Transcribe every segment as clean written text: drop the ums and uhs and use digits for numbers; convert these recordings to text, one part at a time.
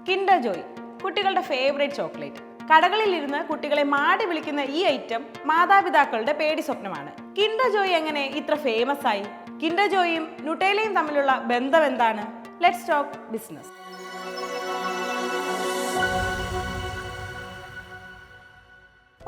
Kinder Joy കുട്ടികളുടെ favourite chocolate. കടകളിൽ ഇരുന്ന് കുട്ടികളെ മാടി വിളിക്കുന്ന ഈ ഐറ്റം മാതാപിതാക്കളുടെ പേടി സ്വപ്നമാണ്. കിൻഡർ ജോയ് എങ്ങനെ ഇത്ര ഫേമസ് ആയി? കിൻഡർ ജോയും ന്യൂട്ടേലയും തമ്മിലുള്ള ബന്ധം എന്താണ്? Let's talk business.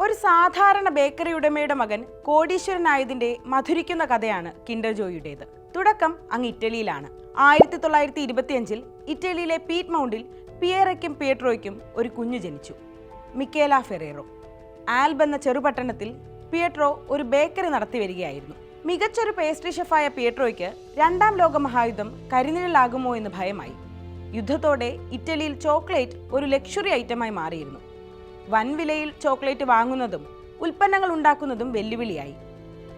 ഒരു സാധാരണ ബേക്കറി ഉടമയുടെ മകൻ കോടീശ്വരനായതിന്റെ മധുരിക്കുന്ന കഥയാണ് കിൻഡർ ജോയിയുടേത്. തുടക്കം അങ്ങ് ഇറ്റലിയിലാണ്. 1925 ഇറ്റലിയിലെ പീറ്റ് മൗണ്ടിൽ പിയേറയ്ക്കും പിയട്രോയ്ക്കും ഒരു കുഞ്ഞു ജനിച്ചു, മിക്കേല ഫെറേറോ. ആൽബ് എന്ന ചെറുപട്ടണത്തിൽ പിയട്രോ ഒരു ബേക്കറി നടത്തി വരികയായിരുന്നു. മികച്ചൊരു പേസ്ട്രി ഷെഫായ പിയട്രോയ്ക്ക് രണ്ടാം ലോക മഹായുദ്ധം കരിനിഴലാകുമോ എന്ന് ഭയമായി. യുദ്ധത്തോടെ ഇറ്റലിയിൽ ചോക്ലേറ്റ് ഒരു ലക്ഷറി ഐറ്റമായി മാറിയിരുന്നു. വൻവിലയിൽ ചോക്ലേറ്റ് വാങ്ങുന്നതും ഉൽപ്പന്നങ്ങൾ ഉണ്ടാക്കുന്നതും വെല്ലുവിളിയായി.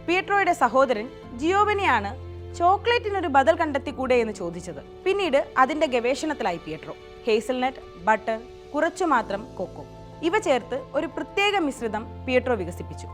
പിയട്രോയുടെ സഹോദരൻ ജിയോവനിയാണ് ചോക്ലേറ്റിനൊരു ബദൽ കണ്ടെത്തിക്കൂടെ എന്ന് ചോദിച്ചത്. പിന്നീട് അതിന്റെ ഗവേഷണത്തിലായി പിയട്രോ. ഹേസൽനട്ട്, ബട്ടർ, കുറച്ചുമാത്രം കൊക്കോ ഇവ ചേർത്ത് ഒരു പ്രത്യേക മിശ്രിതം പിയട്രോ വികസിപ്പിച്ചു.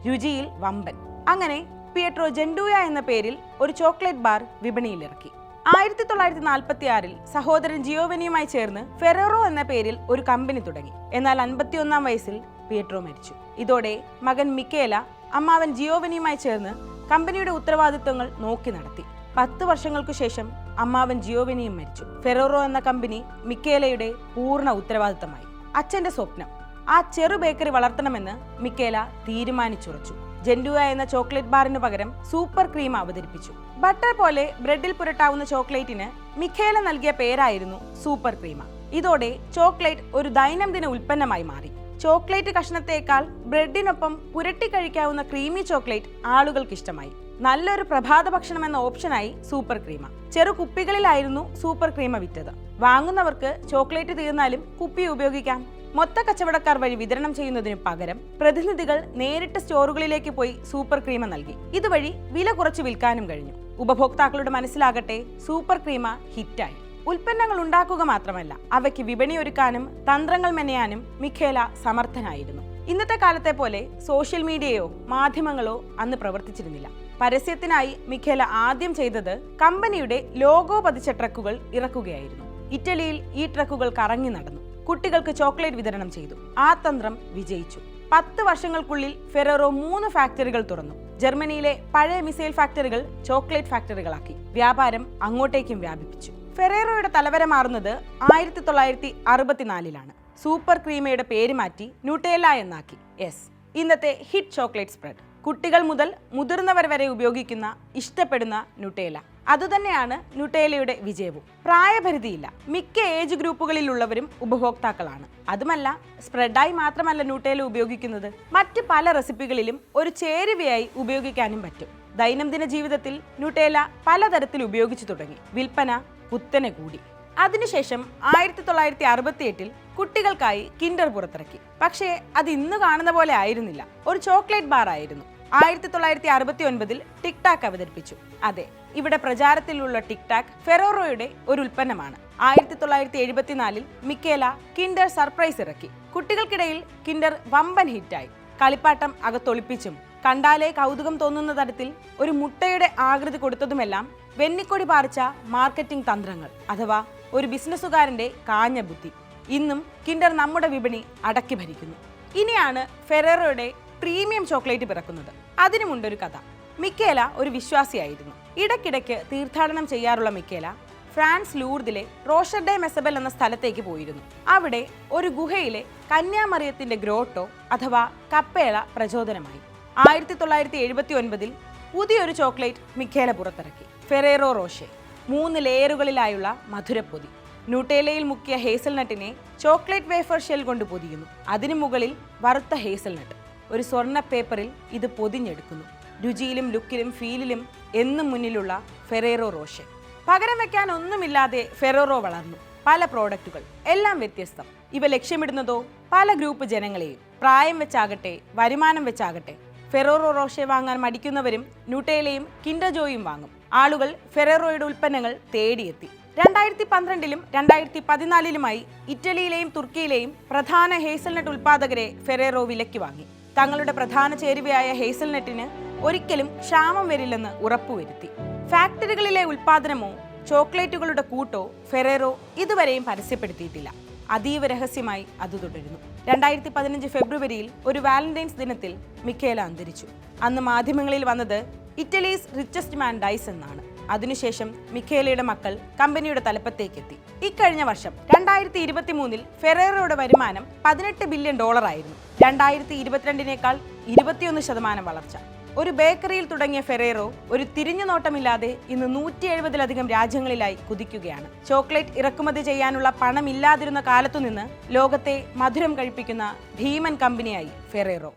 രുചിയിൽ വമ്പൻ. അങ്ങനെ പിയട്രോ ജെൻഡൂയ എന്ന പേരിൽ ഒരു ചോക്ലേറ്റ് ബാർ വിപണിയിലിറക്കി. 1946 സഹോദരൻ ജിയോവനിയുമായി ചേർന്ന് ഫെറേറോ എന്ന പേരിൽ ഒരു കമ്പനി തുടങ്ങി. എന്നാൽ 51-ാം വയസ്സിൽ പിയട്രോ മരിച്ചു. ഇതോടെ മകൻ മിക്കേല അമ്മാവൻ ജിയോവനിയുമായി ചേർന്ന് കമ്പനിയുടെ ഉത്തരവാദിത്വങ്ങൾ നോക്കി നടത്തി. 10 വർഷങ്ങൾക്കു ശേഷം അമ്മാവൻ ജിയോവനിയും മരിച്ചു. ഫെറേറോ എന്ന കമ്പനി മിക്കേലയുടെ പൂർണ്ണ ഉത്തരവാദിത്തമായി. അച്ഛന്റെ സ്വപ്നം, ആ ചെറു ബേക്കറി വളർത്തണമെന്ന് മിക്കേല തീരുമാനിച്ചുറച്ചു. ജെൻഡുവ എന്ന ചോക്ലേറ്റ് ബാറിന് പകരം സൂപ്പർ ക്രീം അവതരിപ്പിച്ചു. ബട്ടർ പോലെ ബ്രെഡിൽ പുരട്ടാവുന്ന ചോക്ലേറ്റിന് മിക്കേല നൽകിയ പേരായിരുന്നു സൂപ്പർ ക്രീമ. ഇതോടെ ചോക്ലേറ്റ് ഒരു ദൈനംദിന ഉൽപ്പന്നമായി മാറി. ചോക്ലേറ്റ് കഷ്ണത്തേക്കാൾ ബ്രെഡിനൊപ്പം പുരട്ടി കഴിക്കാവുന്ന ക്രീമി ചോക്ലേറ്റ് ആളുകൾക്ക് ഇഷ്ടമായി. നല്ലൊരു പ്രഭാത ഭക്ഷണം എന്ന ഓപ്ഷനായി സൂപ്പർ ക്രീമ. ചെറു കുപ്പികളിലായിരുന്നു സൂപ്പർ ക്രീമ വിറ്റത്. വാങ്ങുന്നവർക്ക് ചോക്ലേറ്റ് തീർന്നാലും കുപ്പി ഉപയോഗിക്കാം. മൊത്ത കച്ചവടക്കാർ വഴി വിതരണം ചെയ്യുന്നതിനു പകരം പ്രതിനിധികൾ നേരിട്ട് സ്റ്റോറുകളിലേക്ക് പോയി സൂപ്പർ ക്രീമ നൽകി. ഇതുവഴി വില കുറച്ച് വിൽക്കാനും കഴിഞ്ഞു. ഉപഭോക്താക്കളുടെ മനസ്സിലാകട്ടെ സൂപ്പർ ക്രീമ ഹിറ്റായി. ഉൽപ്പന്നങ്ങൾ ഉണ്ടാക്കുക മാത്രമല്ല, അവയ്ക്ക് വിപണി ഒരുക്കാനും തന്ത്രങ്ങൾ മെനയാനും മിക്കേല സമർത്ഥനായിരുന്നു. ഇന്നത്തെ കാലത്തെ പോലെ സോഷ്യൽ മീഡിയയോ മാധ്യമങ്ങളോ അന്ന് പ്രവർത്തിച്ചിരുന്നില്ല. പരസ്യത്തിനായി മിക്കേല ആദ്യം ചെയ്തത് കമ്പനിയുടെ ലോഗോ പതിച്ച ട്രക്കുകൾ ഇറക്കുകയായിരുന്നു. ഇറ്റലിയിൽ ഈ ട്രക്കുകൾ കറങ്ങി നടന്നു. കുട്ടികൾക്ക് ചോക്ലേറ്റ് വിതരണം ചെയ്തു. ആ തന്ത്രം വിജയിച്ചു. 10 വർഷങ്ങൾക്കുള്ളിൽ ഫെറേറോ 3 ഫാക്ടറികൾ തുറന്നു. ജർമ്മനിയിലെ പഴയ മിസൈൽ ഫാക്ടറികൾ ചോക്ലേറ്റ് ഫാക്ടറികളാക്കി. വ്യാപാരം അങ്ങോട്ടേക്കും വ്യാപിപ്പിച്ചു. ഫെറേറോയുടെ തലവര മാറുന്നത് 1964-ലാണ്. സൂപ്പർ ക്രീമയുടെ പേര് മാറ്റി ന്യൂട്ടേല എന്നാക്കി. ഇന്നത്തെ ഹിറ്റ് ചോക്ലേറ്റ് സ്പ്രെഡ്. കുട്ടികൾ മുതൽ മുതിർന്നവർ വരെ ഉപയോഗിക്കുന്ന, ഇഷ്ടപ്പെടുന്ന ന്യൂട്ടേല. അതുതന്നെയാണ് ന്യൂട്ടേലയുടെ വിജയവും. പ്രായപരിധിയില്ല. മിക്ക ഏജ് ഗ്രൂപ്പുകളിലുള്ളവരും ഉപഭോക്താക്കളാണ്. അതുമല്ല, സ്പ്രെഡായി മാത്രമല്ല ന്യൂട്ടേല ഉപയോഗിക്കുന്നത്, മറ്റ് പല റെസിപ്പികളിലും ഒരു ചേരുവയായി ഉപയോഗിക്കാനും പറ്റും. ദൈനംദിന ജീവിതത്തിൽ ന്യൂട്ടേല പലതരത്തിൽ ഉപയോഗിച്ചു തുടങ്ങി. വിൽപ്പന കുത്തനെ കൂടി. അതിനുശേഷം 1968 കുട്ടികൾക്കായി കിൻഡർ പുറത്തിറക്കി. പക്ഷേ അത് ഇന്ന് കാണുന്ന പോലെ ആയിരുന്നില്ല. ഒരു ചോക്ലേറ്റ് ബാർ ആയിരുന്നു. 1969 ടിക് ടാക് അവതരിപ്പിച്ചു. അതെ, ഇവിടെ പ്രചാരത്തിലുള്ള ടിക് ടാക് ഫെറേറോയുടെ ഒരു ഉൽപ്പന്നമാണ്. 1974 മിക്കേല കിൻഡർ സർപ്രൈസ് ഇറക്കി. കുട്ടികൾക്കിടയിൽ കിൻഡർ വമ്പൻ ഹിറ്റായി. കളിപ്പാട്ടം അകത്തൊളിപ്പിച്ചും കണ്ടാലേ കൗതുകം തോന്നുന്ന തരത്തിൽ ഒരു മുട്ടയുടെ ആകൃതി കൊടുത്തതുമെല്ലാം വെന്നിക്കൊടി പാറിച്ച മാർക്കറ്റിംഗ് തന്ത്രങ്ങൾ, അഥവാ ഒരു ബിസിനസ്സുകാരന്റെ കാഞ്ഞ ബുദ്ധി. ഇന്നും കിൻഡർ നമ്മുടെ വിപണി അടക്കി ഭരിക്കുന്നു. ഇനിയാണ് ഫെറേറോയുടെ പ്രീമിയം ചോക്ലേറ്റ് പിറക്കുന്നത്. അതിനുമുണ്ടൊരു കഥ. മിക്കേല ഒരു വിശ്വാസിയായിരുന്നു. ഇടയ്ക്കിടയ്ക്ക് തീർത്ഥാടനം ചെയ്യാറുള്ള മിക്കേല ഫ്രാൻസ് ലൂർദിലെ റോഷർ ഡെ മെസബൽ എന്ന സ്ഥലത്തേക്ക് പോയിരുന്നു. അവിടെ ഒരു ഗുഹയിലെ കന്യാമറിയത്തിന്റെ ഗ്രോട്ടോ അഥവാ കപ്പേള പ്രചോദനമായി. 1979 പുതിയൊരു ചോക്ലേറ്റ് മിക്കേല പുറത്തിറക്കി, ഫെറേറോ റോഷെ. 3 ലെയറുകളിലായുള്ള മധുരപ്പൊതി. ന്യൂട്ടേലയിൽ മുക്കിയ ഹേസൽനട്ടിനെ ചോക്ലേറ്റ് വേഫർ ഷെൽ കൊണ്ട് പൊതിയുന്നു. അതിനു മുകളിൽ വറുത്ത ഹേസൽനട്ട്. ഒരു സ്വർണ്ണ പേപ്പറിൽ ഇത് പൊതിഞ്ഞെടുക്കുന്നു. രുചിയിലും ലുക്കിലും ഫീലിലും എന്നും മുന്നിലുള്ള ഫെറേറോ റോഷെ. പകരം വെക്കാൻ ഒന്നുമില്ലാതെ ഫെറേറോ വളർന്നു. പല പ്രോഡക്റ്റുകൾ, എല്ലാം വ്യത്യസ്തം. ഇവ ലക്ഷ്യമിടുന്നതോ പല ഗ്രൂപ്പ് ജനങ്ങളെയും. പ്രായം വെച്ചാകട്ടെ, വരുമാനം വെച്ചാകട്ടെ, ഫെറേറോ റോഷെ വാങ്ങാൻ മടിക്കുന്നവരും ന്യൂട്ടേലയും കിൻഡർ ജോയും വാങ്ങും. ആളുകൾ ഫെറേറോയുടെ ഉൽപ്പന്നങ്ങൾ തേടിയെത്തി. 2012-ലും 2014-ലുമായി ഇറ്റലിയിലെയും തുർക്കിയിലെയും പ്രധാന ഹേസൽനട്ട് ഉൽപ്പാദകരെ ഫെറേറോ വിലയ്ക്ക് വാങ്ങി. തങ്ങളുടെ പ്രധാന ചേരുവയായ ഹേസൽനട്ടിന് ഒരിക്കലും ക്ഷാമം വരില്ലെന്ന് ഉറപ്പുവരുത്തി. ഫാക്ടറികളിലെ ഉൽപ്പാദനമോ ചോക്ലേറ്റുകളുടെ കൂട്ടോ ഫെറേറോ ഇതുവരെയും പരസ്യപ്പെടുത്തിയിട്ടില്ല. അതീവ രഹസ്യമായി അത് തുടരുന്നു. 2015 ഫെബ്രുവരിയിൽ ഒരു വാലന്റൈൻസ് ദിനത്തിൽ മിഖേല അന്തരിച്ചു. അന്ന് മാധ്യമങ്ങളിൽ വന്നത് ഇറ്റലീസ് റിച്ചസ്റ്റ് മാൻ ഡൈസ് എന്നാണ്. അതിനുശേഷം മിഖേലയുടെ മക്കൾ കമ്പനിയുടെ തലപ്പത്തേക്കെത്തി. ഇക്കഴിഞ്ഞ വർഷം 2023 ഫെറേറോയുടെ വരുമാനം $18 ബില്യൺ ആയിരുന്നു. 2022 21% വളർച്ച. ഒരു ബേക്കറിയിൽ തുടങ്ങിയ ഫെറേറോ ഒരു തിരിഞ്ഞുനോട്ടമില്ലാതെ ഇന്ന് 170-ലധികം രാജ്യങ്ങളിലായി കുതിക്കുകയാണ്. ചോക്ലേറ്റ് ഇറക്കുമതി ചെയ്യാനുള്ള പണമില്ലാതിരുന്ന കാലത്തുനിന്ന് ലോകത്തെ മധുരം കഴിപ്പിക്കുന്ന ഭീമൻ കമ്പനിയായി ഫെറേറോ.